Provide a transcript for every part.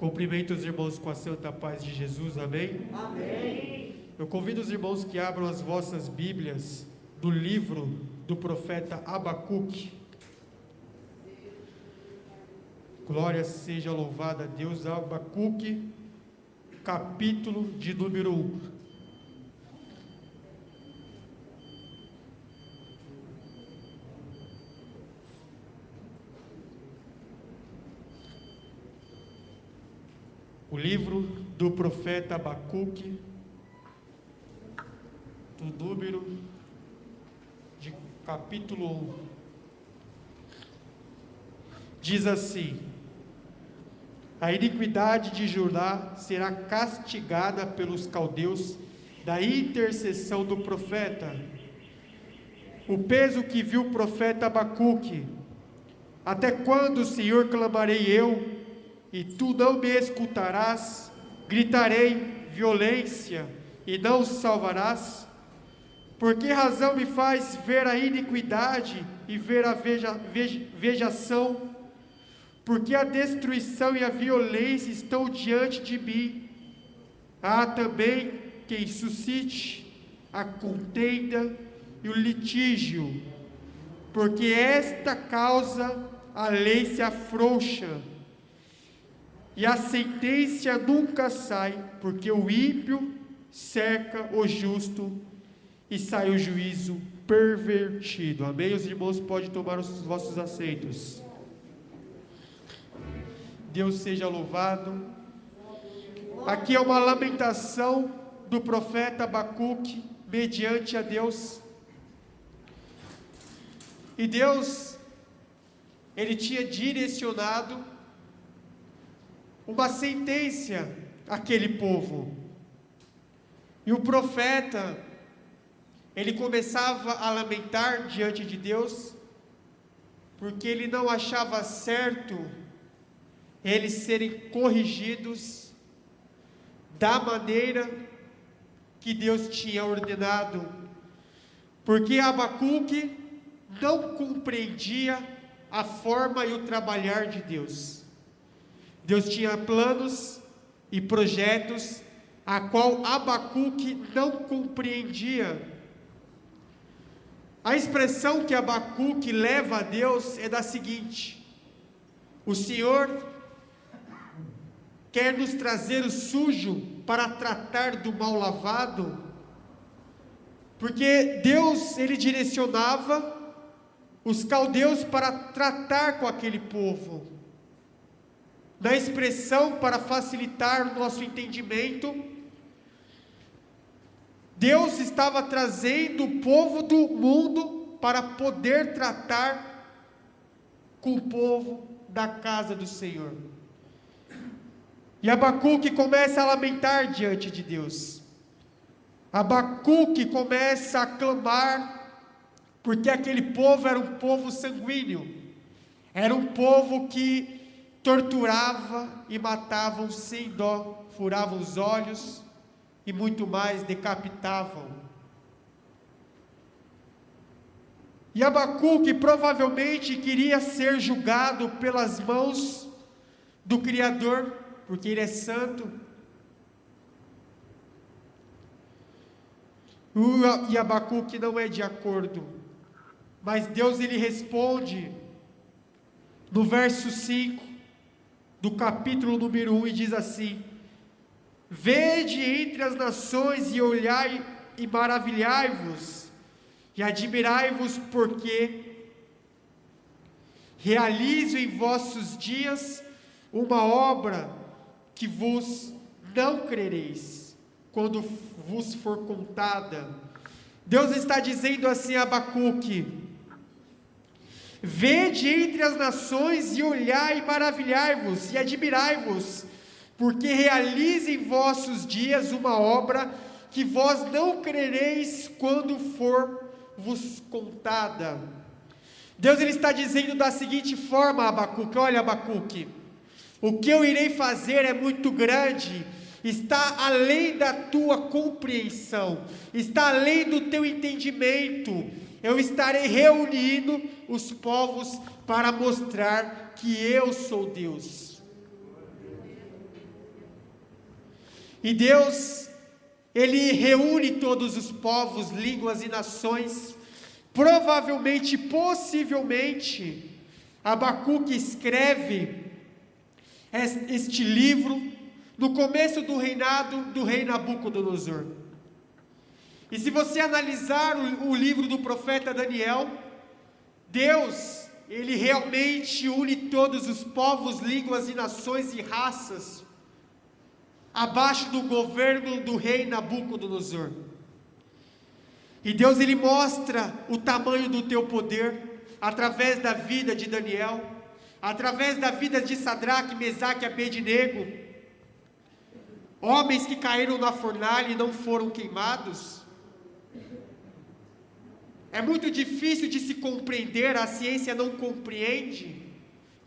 Cumprimento os irmãos com a santa paz de Jesus, amém? Amém. Eu convido os irmãos que abram as vossas Bíblias do livro do profeta Abacuque. Glória seja louvada a Deus. Abacuque, capítulo de número 1. O livro do profeta Abacuque, do número de capítulo 1. Diz assim: a iniquidade de Judá será castigada pelos caldeus da intercessão do profeta. O peso que viu o profeta Abacuque: até quando, Senhor, clamarei eu, e tu não me escutarás? Gritarei violência, e não salvarás? Por que razão me faz ver a iniquidade e ver a vejação? Porque a destruição e a violência estão diante de mim. Há também quem suscite a contenda e o litígio, porque esta causa a lei se afrouxa, e a sentença nunca sai, porque o ímpio cerca o justo, e sai o juízo pervertido. Amém? Os irmãos podem tomar os vossos assentos. Deus seja louvado. Aqui é uma lamentação do profeta Abacuque mediante a Deus. E Deus, Ele tinha direcionado uma sentença àquele povo. E o profeta, ele começava a lamentar diante de Deus, porque ele não achava certo eles serem corrigidos da maneira que Deus tinha ordenado, porque Abacuque não compreendia a forma e o trabalhar de Deus. Deus tinha planos e projetos a qual Abacuque não compreendia. A expressão que Abacuque leva a Deus é da seguinte: o Senhor quer nos trazer o sujo para tratar do mal lavado? Porque Deus, Ele direcionava os caldeus para tratar com aquele povo. Na expressão, para facilitar o nosso entendimento, Deus estava trazendo o povo do mundo para poder tratar com o povo da casa do Senhor. E Abacuque começa a lamentar diante de Deus. Abacuque começa a clamar, porque aquele povo era um povo sanguíneo, era um povo que torturava e matavam sem dó, furavam os olhos e muito mais, decapitavam. E Abacuque provavelmente queria ser julgado pelas mãos do Criador, porque ele é santo. E Abacuque não é de acordo, mas Deus, ele responde no verso 5 do capítulo número 1, e diz assim: vede entre as nações e olhai e maravilhai-vos e admirai-vos, porque realizo em vossos dias uma obra que vos não crereis quando vos for contada. Deus está dizendo assim a Abacuque: vede entre as nações e olhai e maravilhai-vos e admirai-vos, porque realizo em vossos dias uma obra que vós não crereis quando for vos contada. Deus, ele está dizendo da seguinte forma a Abacuque: olha, Abacuque, o que eu irei fazer é muito grande, está além da tua compreensão, está além do teu entendimento. Eu estarei reunindo os povos para mostrar que eu sou Deus. E Deus, Ele reúne todos os povos, línguas e nações. Provavelmente, possivelmente, Abacuque escreve este livro no começo do reinado do rei Nabucodonosor. E se você analisar o livro do profeta Daniel, Deus, Ele realmente une todos os povos, línguas e nações e raças abaixo do governo do rei Nabucodonosor. E Deus, Ele mostra o tamanho do teu poder através da vida de Daniel, através da vida de Sadraque, Mesaque e Abednego, homens que caíram na fornalha e não foram queimados. É muito difícil de se compreender, a ciência não compreende,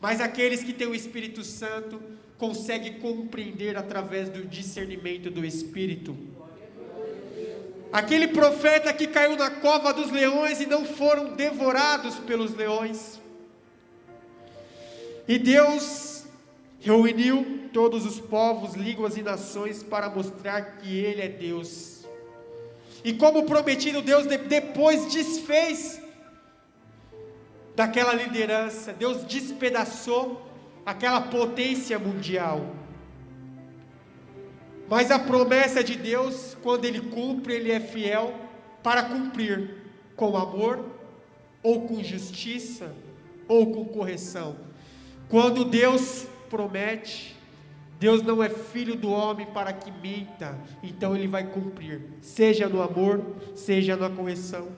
mas aqueles que têm o Espírito Santo conseguem compreender através do discernimento do Espírito. Aquele profeta que caiu na cova dos leões e não foram devorados pelos leões. E Deus reuniu todos os povos, línguas e nações para mostrar que Ele é Deus. E como prometido, Deus depois desfez daquela liderança, Deus despedaçou aquela potência mundial. Mas a promessa de Deus, quando Ele cumpre, Ele é fiel para cumprir com amor, ou com justiça, ou com correção. Quando Deus promete, Deus não é filho do homem para que minta, então Ele vai cumprir, seja no amor, seja na correção.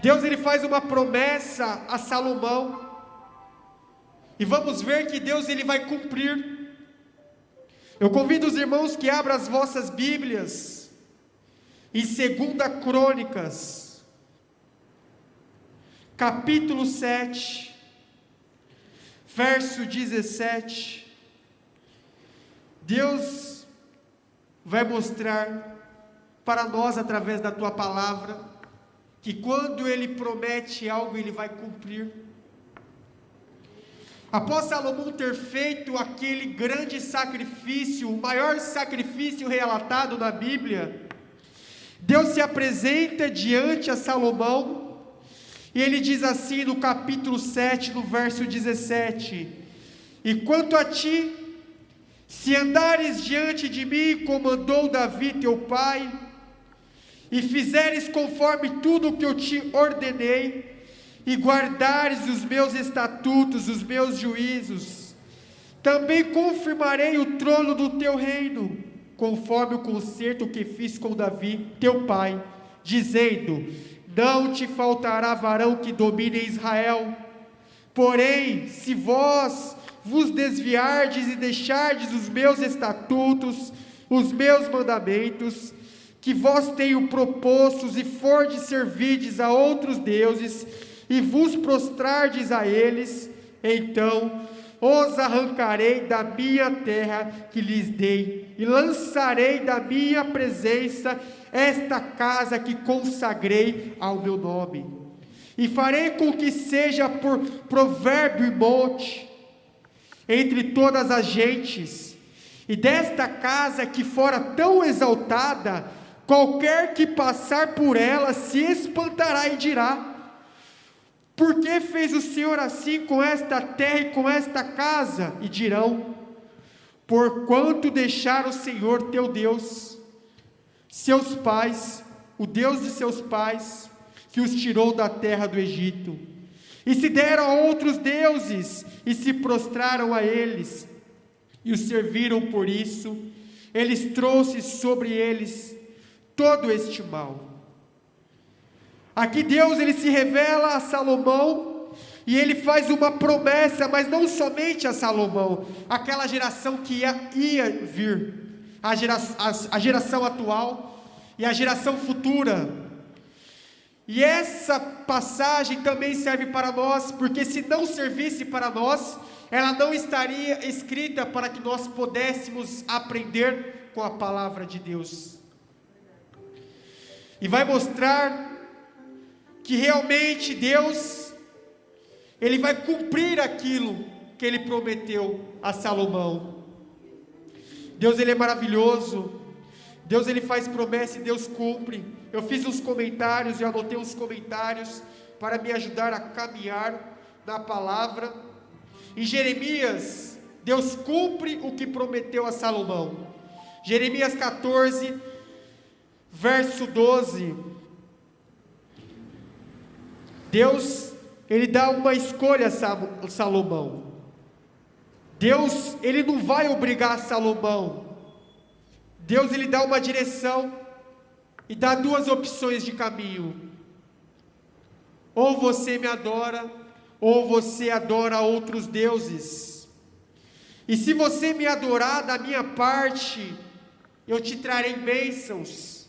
Deus, Ele faz uma promessa a Salomão, e vamos ver que Deus, Ele vai cumprir. Eu convido os irmãos que abram as vossas Bíblias, em 2 Crônicas, capítulo 7, verso 17, Deus vai mostrar para nós, através da tua palavra, que quando Ele promete algo, Ele vai cumprir. Após Salomão ter feito aquele grande sacrifício, o maior sacrifício relatado na Bíblia, Deus se apresenta diante a Salomão, e Ele diz assim no capítulo 7, no verso 17: E quanto a ti, se andares diante de mim, como andou Davi teu pai, e fizeres conforme tudo o que eu te ordenei, e guardares os meus estatutos, os meus juízos, também confirmarei o trono do teu reino, conforme o concerto que fiz com Davi teu pai, dizendo: não te faltará varão que domine Israel. Porém, se vós vos desviardes e deixardes os meus estatutos, os meus mandamentos, que vós tenho propostos, e fordes servides a outros deuses, e vos prostrardes a eles, então os arrancarei da minha terra que lhes dei, e lançarei da minha presença esta casa que consagrei ao meu nome, e farei com que seja por provérbio e monte entre todas as gentes, e desta casa que fora tão exaltada, qualquer que passar por ela se espantará e dirá: por que fez o Senhor assim com esta terra e com esta casa? E dirão: porquanto deixaram o Senhor teu Deus, seus pais, o Deus de seus pais, que os tirou da terra do Egito, e se deram a outros deuses, e se prostraram a eles, e os serviram. Por isso, eles trouxe sobre eles todo este mal. Aqui Deus, Ele se revela a Salomão, e Ele faz uma promessa, mas não somente a Salomão, aquela geração que ia vir, a geração atual e a geração futura. E essa passagem também serve para nós, porque se não servisse para nós, ela não estaria escrita para que nós pudéssemos aprender com a palavra de Deus. E vai mostrar que realmente Deus, Ele vai cumprir aquilo que Ele prometeu a Salomão. Deus, Ele é maravilhoso. Deus, Ele faz promessa e Deus cumpre. Eu fiz uns comentários, eu anotei uns comentários para me ajudar a caminhar na palavra. Em Jeremias, Deus cumpre o que prometeu a Salomão. Jeremias 14, verso 12. Deus, Ele dá uma escolha a Salomão. Deus, Ele não vai obrigar Salomão. Deus, Ele dá uma direção e dá duas opções de caminho. Ou você me adora, ou você adora outros deuses. E se você me adorar da minha parte, eu te trarei bênçãos.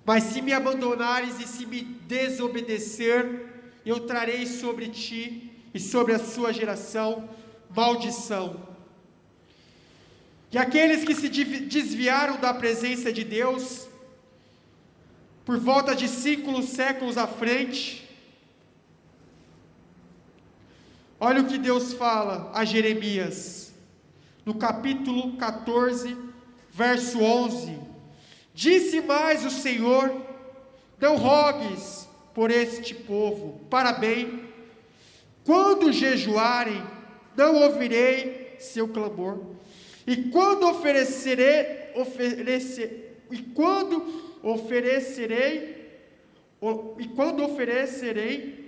Mas se me abandonares e se me desobedecer, eu trarei sobre ti e sobre a sua geração maldição. E aqueles que se desviaram da presença de Deus, por volta de 5 séculos à frente, olha o que Deus fala a Jeremias, no capítulo 14, verso 11: disse mais o Senhor: não rogues por este povo para bem, quando jejuarem, não ouvirei seu clamor, e quando oferecerei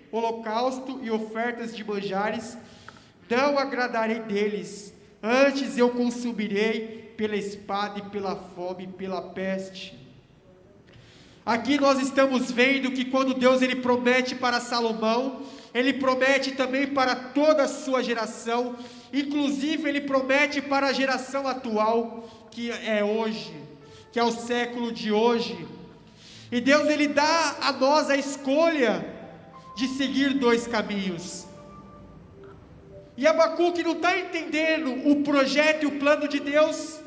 holocausto e ofertas de manjares, não agradarei deles, antes eu consumirei pela espada e pela fome e pela peste. Aqui nós estamos vendo que quando Deus, Ele promete para Salomão, Ele promete também para toda a sua geração, inclusive Ele promete para a geração atual, que é hoje, que é o século de hoje. E Deus, Ele dá a nós a escolha de seguir dois caminhos. E Abacuque não está entendendo o projeto e o plano de Deus.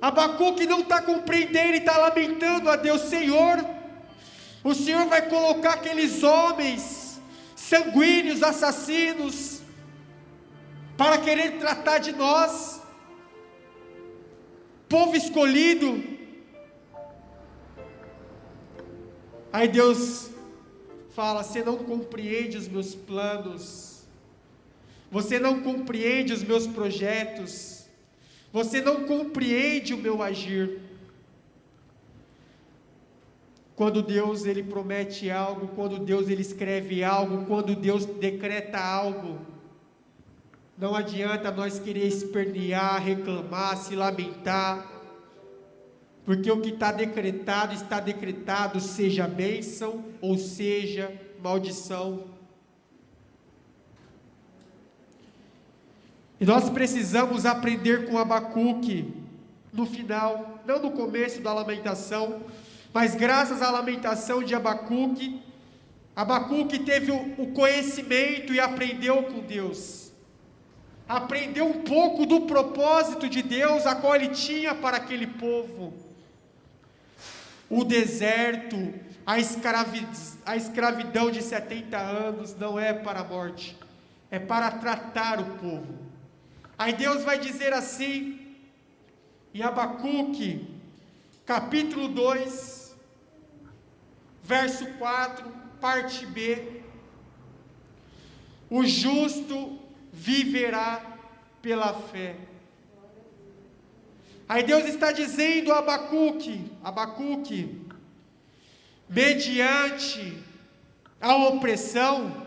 Abacuque não está compreendendo e está lamentando a Deus: Senhor, o Senhor vai colocar aqueles homens sanguíneos, assassinos, para querer tratar de nós, povo escolhido. Aí Deus fala: você não compreende os meus planos, você não compreende os meus projetos, você não compreende o meu agir. Quando Deus, Ele promete algo, quando Deus, Ele escreve algo, quando Deus decreta algo, não adianta nós querer espernear, reclamar, se lamentar, porque o que está decretado, seja bênção ou seja maldição. E nós precisamos aprender com Abacuque, no final, não no começo da lamentação, mas graças à lamentação de Abacuque, Abacuque teve o conhecimento e aprendeu com Deus. Aprendeu um pouco do propósito de Deus, a qual Ele tinha para aquele povo. O deserto, a escravidão de 70 anos não é para a morte, é para tratar o povo. Aí Deus vai dizer assim, em Abacuque, capítulo 2, verso 4, parte B: o justo viverá pela fé. Aí Deus está dizendo a Abacuque, mediante a opressão,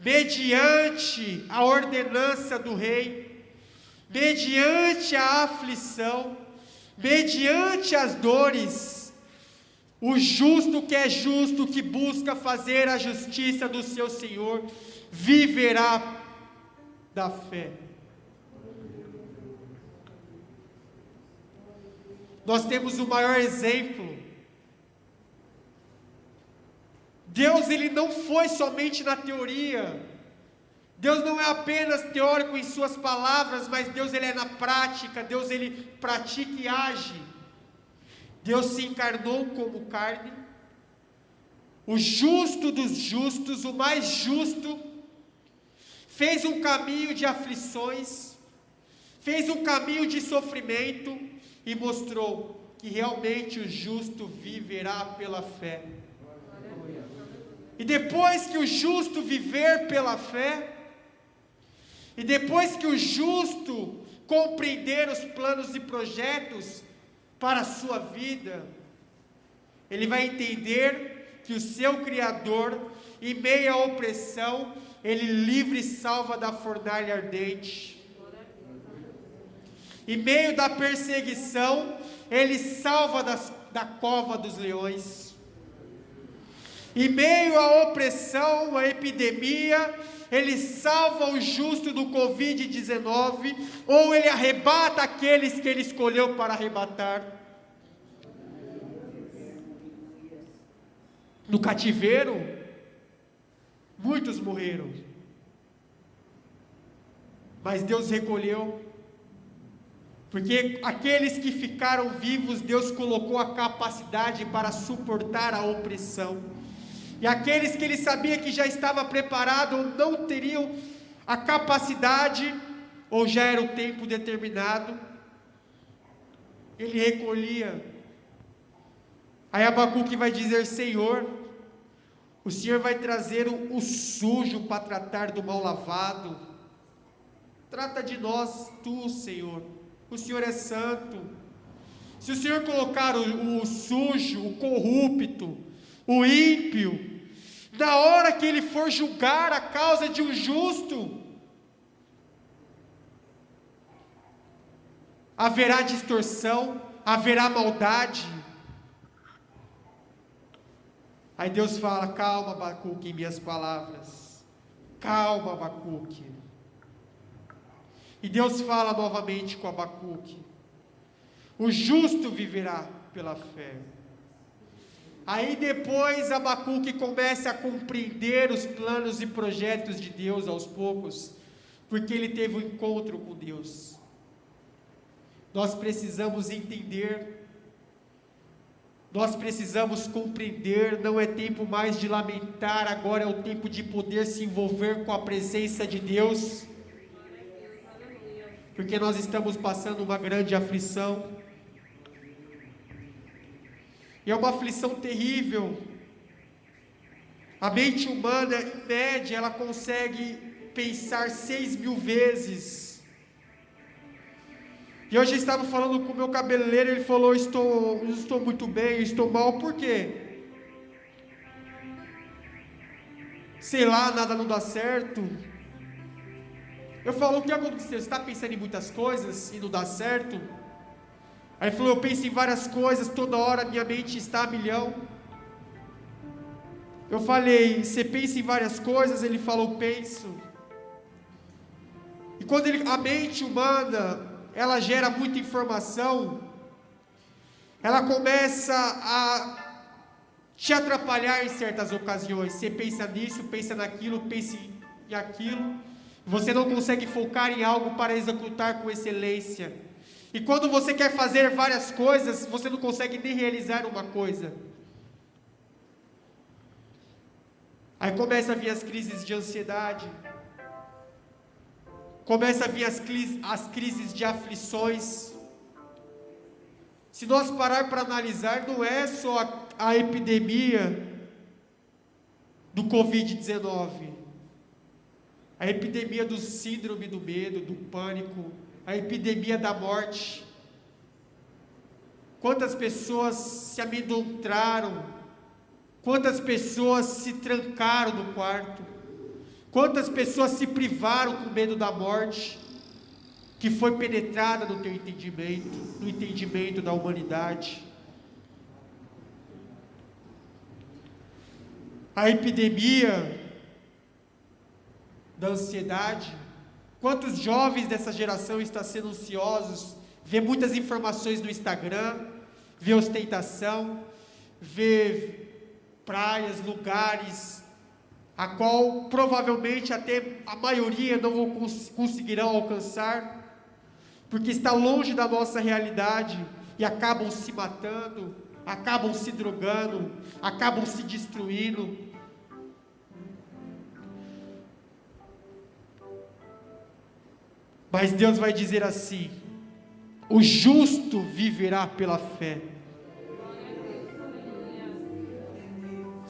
mediante a ordenança do rei, mediante a aflição, mediante as dores, o justo que é justo, que busca fazer a justiça do seu Senhor, viverá da fé. Nós temos o maior exemplo. Deus, Ele não foi somente na teoria. Deus não é apenas teórico em suas palavras, mas Deus, Ele é na prática. Deus, Ele pratica e age. Deus se encarnou como carne, o justo dos justos, o mais justo, fez um caminho de aflições, fez um caminho de sofrimento e mostrou que realmente o justo viverá pela fé. E depois que o justo viver pela fé, e depois que o justo compreender os planos e projetos para a sua vida, ele vai entender que o seu Criador, em meio à opressão, ele livre e salva da fornalha ardente. Em meio da perseguição, ele salva da cova dos leões. Em meio à opressão, à epidemia, ele salva o justo do Covid-19, ou ele arrebata aqueles que ele escolheu para arrebatar. No cativeiro, muitos morreram, mas Deus recolheu, porque aqueles que ficaram vivos, Deus colocou a capacidade para suportar a opressão, e aqueles que ele sabia que já estava preparado, ou não teriam a capacidade, ou já era o tempo determinado, ele recolhia. Aí Abacuque vai dizer: Senhor, o Senhor vai trazer o sujo para tratar do mal lavado. Trata de nós, tu, Senhor. O Senhor é santo. Se o Senhor colocar o sujo, o corrupto, o ímpio, na hora que ele for julgar a causa de um justo, haverá distorção, haverá maldade. Aí Deus fala: calma, Abacuque, em minhas palavras. Calma, Abacuque. E Deus fala novamente com Abacuque: o justo viverá pela fé. Aí depois Abacuque começa a compreender os planos e projetos de Deus aos poucos, porque ele teve um encontro com Deus. Nós precisamos entender, nós precisamos compreender. Não é tempo mais de lamentar, agora é o tempo de poder se envolver com a presença de Deus, porque nós estamos passando uma grande aflição, e é uma aflição terrível. A mente humana, em média, ela consegue pensar 6.000 vezes. E hoje eu estava falando com o meu cabeleireiro, ele falou: eu estou muito bem, eu estou mal, por quê? Sei lá, nada não dá certo. Eu falo: o que aconteceu? Você está pensando em muitas coisas e não dá certo? Aí ele falou: eu penso em várias coisas, toda hora minha mente está a milhão. Eu falei: você pensa em várias coisas? Ele falou: penso. E quando a mente humana, ela gera muita informação, ela começa a te atrapalhar em certas ocasiões. Você pensa nisso, pensa naquilo, pensa em aquilo, você não consegue focar em algo para executar com excelência. E quando você quer fazer várias coisas, você não consegue nem realizar uma coisa. Aí começa a vir as crises de ansiedade, começa a vir as crises de aflições. Se nós parar para analisar, não é só a epidemia do Covid-19, a epidemia do síndrome do medo, do pânico, a epidemia da morte. Quantas pessoas se amedrontaram, quantas pessoas se trancaram no quarto, quantas pessoas se privaram com medo da morte, que foi penetrada no teu entendimento, no entendimento da humanidade. A epidemia da ansiedade. Quantos jovens dessa geração estão sendo ansiosos, vê muitas informações no Instagram, vê ostentação, vê praias, lugares, a qual provavelmente até a maioria não conseguirão alcançar, porque está longe da nossa realidade, e acabam se matando, acabam se drogando, acabam se destruindo. Mas Deus vai dizer assim: o justo viverá pela fé.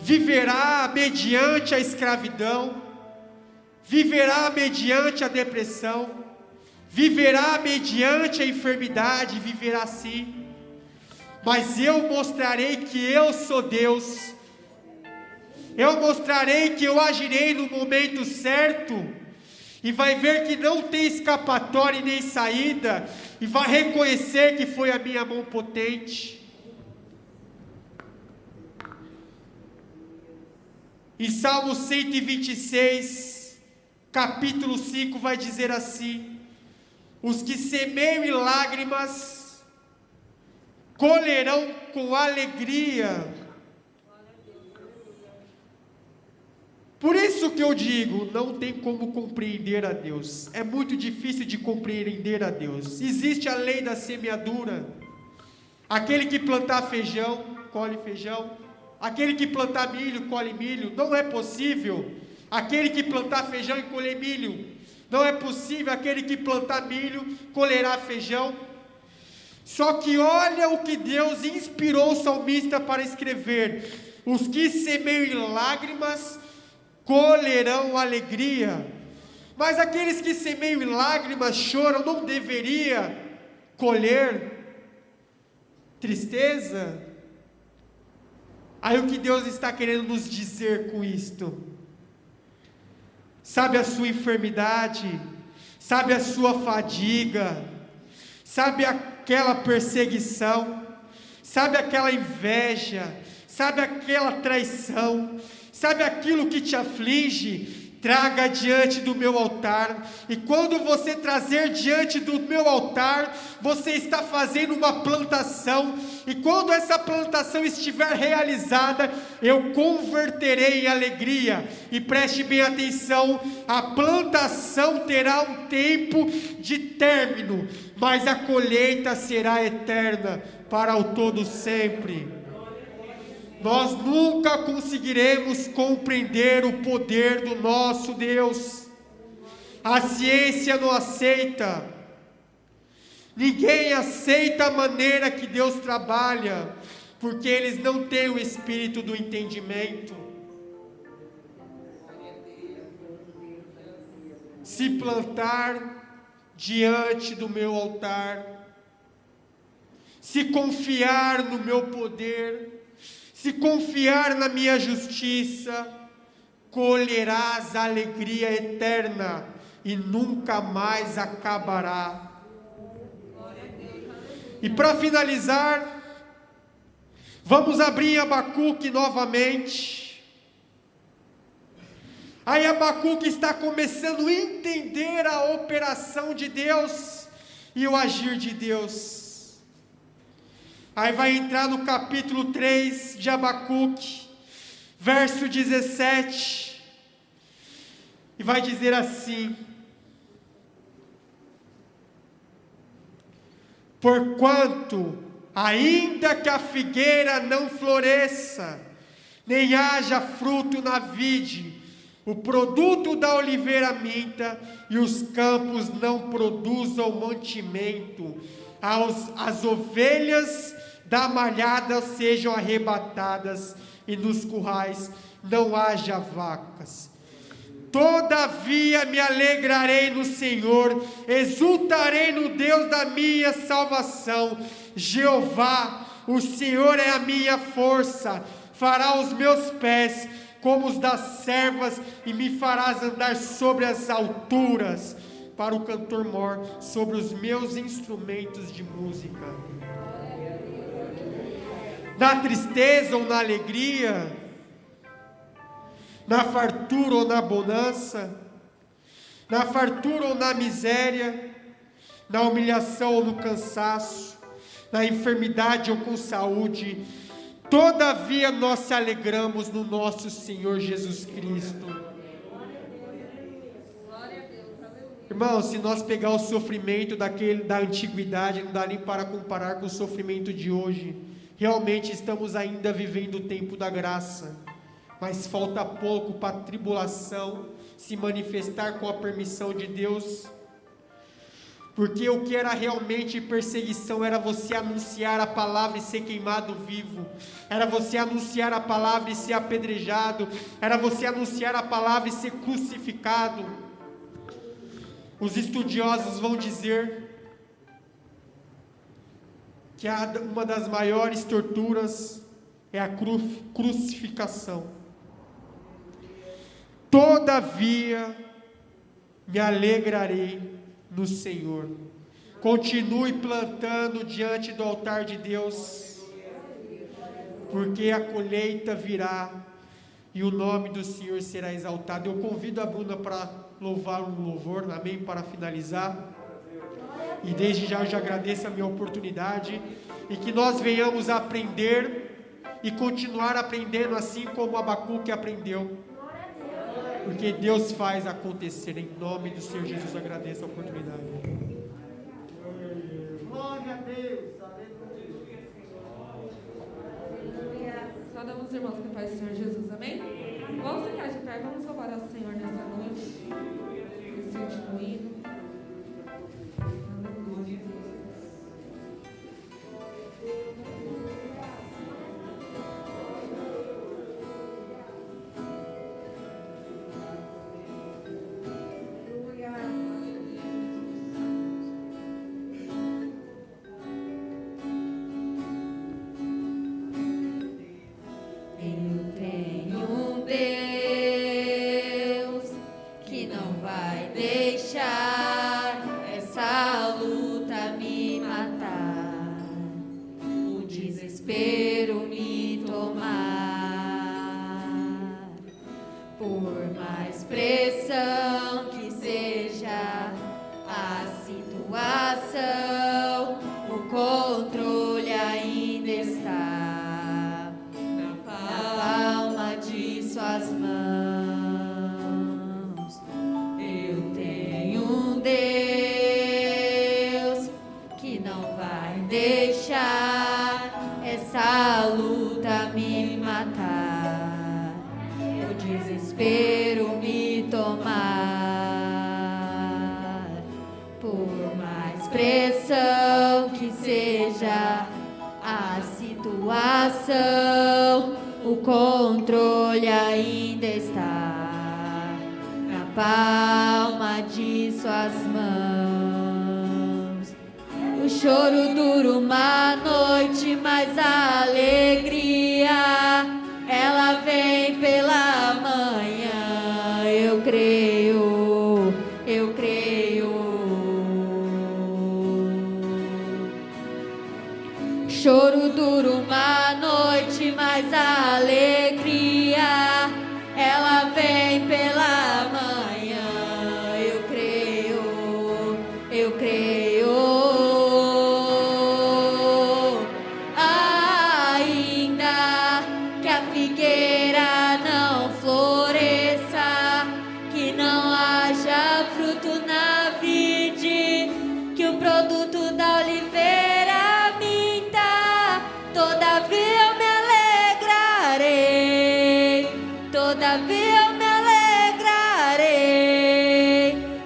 Viverá mediante a escravidão, viverá mediante a depressão, viverá mediante a enfermidade, viverá assim. Mas eu mostrarei que eu sou Deus. Eu mostrarei que eu agirei no momento certo. E vai ver que não tem escapatória e nem saída. E vai reconhecer que foi a minha mão potente. Em Salmo 126, capítulo 5, vai dizer assim: os que semeiam em lágrimas colherão com alegria. Por isso que eu digo, não tem como compreender a Deus. É muito difícil de compreender a Deus. Existe a lei da semeadura. Aquele que plantar feijão, colhe feijão. Aquele que plantar milho, colhe milho. Não é possível aquele que plantar feijão e colher milho. Não é possível aquele que plantar milho, colherá feijão. Só que olha o que Deus inspirou o salmista para escrever: os que semeiam em lágrimas colherão alegria. Mas aqueles que semeiam em lágrimas, choram, não deveria colher tristeza? Aí o que Deus está querendo nos dizer com isto? Sabe a sua enfermidade? Sabe a sua fadiga? Sabe aquela perseguição? Sabe aquela inveja? Sabe aquela traição? Sabe aquilo que te aflige? Traga diante do meu altar. E quando você trazer diante do meu altar, você está fazendo uma plantação. E quando essa plantação estiver realizada, eu converterei em alegria. E preste bem atenção: a plantação terá um tempo de término, mas a colheita será eterna para o todo sempre. Nós nunca conseguiremos compreender o poder do nosso Deus. A ciência não aceita. Ninguém aceita a maneira que Deus trabalha, porque eles não têm o espírito do entendimento. Se plantar diante do meu altar, se confiar no meu poder, se confiar na minha justiça, colherás alegria eterna e nunca mais acabará. E para finalizar, vamos abrir em Abacuque novamente. Aí Abacuque está começando a entender a operação de Deus e o agir de Deus. Aí vai entrar no capítulo 3 de Abacuque, verso 17, e vai dizer assim: porquanto, ainda que a figueira não floresça, nem haja fruto na vide, o produto da oliveira minta, e os campos não produzam mantimento, as ovelhas da malhada sejam arrebatadas, e nos currais não haja vacas. Todavia me alegrarei no Senhor, exultarei no Deus da minha salvação. Jeová, o Senhor é a minha força, fará os meus pés como os das servas, e me farás andar sobre as alturas. Para o cantor mor, sobre os meus instrumentos de música. Na tristeza ou na alegria, na fartura ou na bonança, na fartura ou na miséria, na humilhação ou no cansaço, na enfermidade ou com saúde, todavia nós se alegramos no nosso Senhor Jesus Cristo. Irmão, se nós pegar o sofrimento da antiguidade, não dá nem para comparar com o sofrimento de hoje. Realmente estamos ainda vivendo o tempo da graça, mas falta pouco para a tribulação se manifestar com a permissão de Deus. Porque o que era realmente perseguição era você anunciar a palavra e ser queimado vivo, era você anunciar a palavra e ser apedrejado, era você anunciar a palavra e ser crucificado. Os estudiosos vão dizer que uma das maiores torturas é a crucificação. Todavia me alegrarei no Senhor. Continue plantando diante do altar de Deus, porque a colheita virá e o nome do Senhor será exaltado. Eu convido a Bruna para louvar um louvor, amém, para finalizar. E desde já eu já agradeço a minha oportunidade, e que nós venhamos a aprender e continuar aprendendo assim como Abacuque aprendeu, porque Deus faz acontecer. Em nome do Senhor Jesus, agradeço a oportunidade. Glória a Deus. Saudamos os irmãos com a paz do Senhor Jesus, amém? Vamos ficar de pé, vamos louvar ao Senhor nessa noite, nesse último hino. O controle ainda está na palma de suas mãos. O choro dura uma noite, mas a alegria ela vem pela manhã. Eu creio, eu creio. O choro dura uma noite, mas a alegria ela vem pela manhã. Eu creio, eu creio. Ainda que a figueira não floresça, que não haja fruto na vide, que o produto da oliveira minta, todavia eu me alegrarei, todavia eu me alegrarei,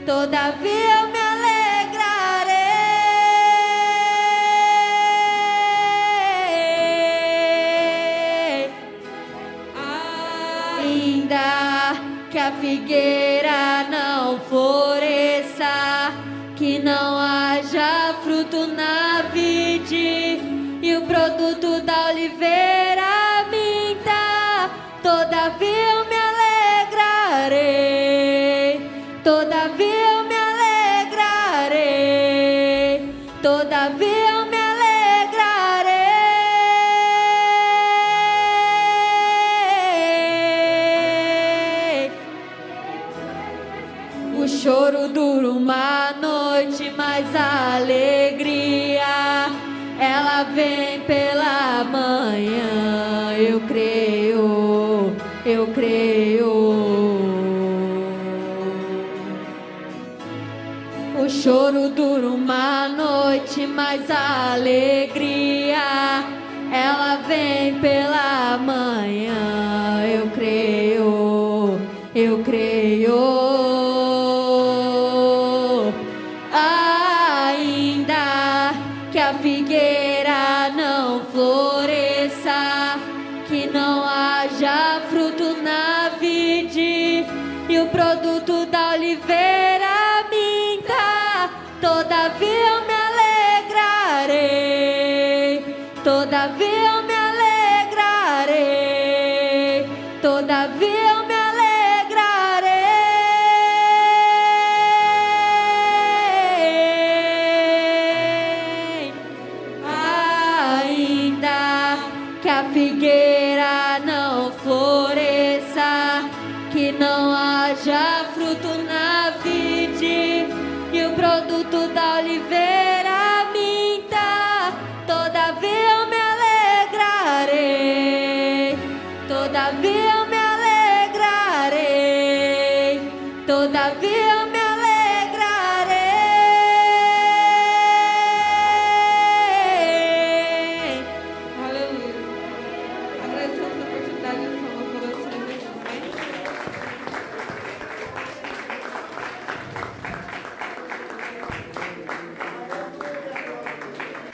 todavia eu me alegrarei. Ainda que a figueira não floresça, que não haja fruto na vide, e o produto da oliveira minta, todavia eu me alegrarei, todavia eu me alegrarei, todavia eu me alegrarei. O choro dura uma noite, mas a alegria ela vem pela manhã. Eu creio, eu creio. O choro dura uma noite, mas a alegria ela vem pela manhã. Eu creio, eu creio. a figueira não floresça, que não haja fruto na vide, e o produto da oliveira minta. Todavia eu me alegrarei, todavia eu me alegrarei, todavia eu me alegrarei. Ainda que a figueira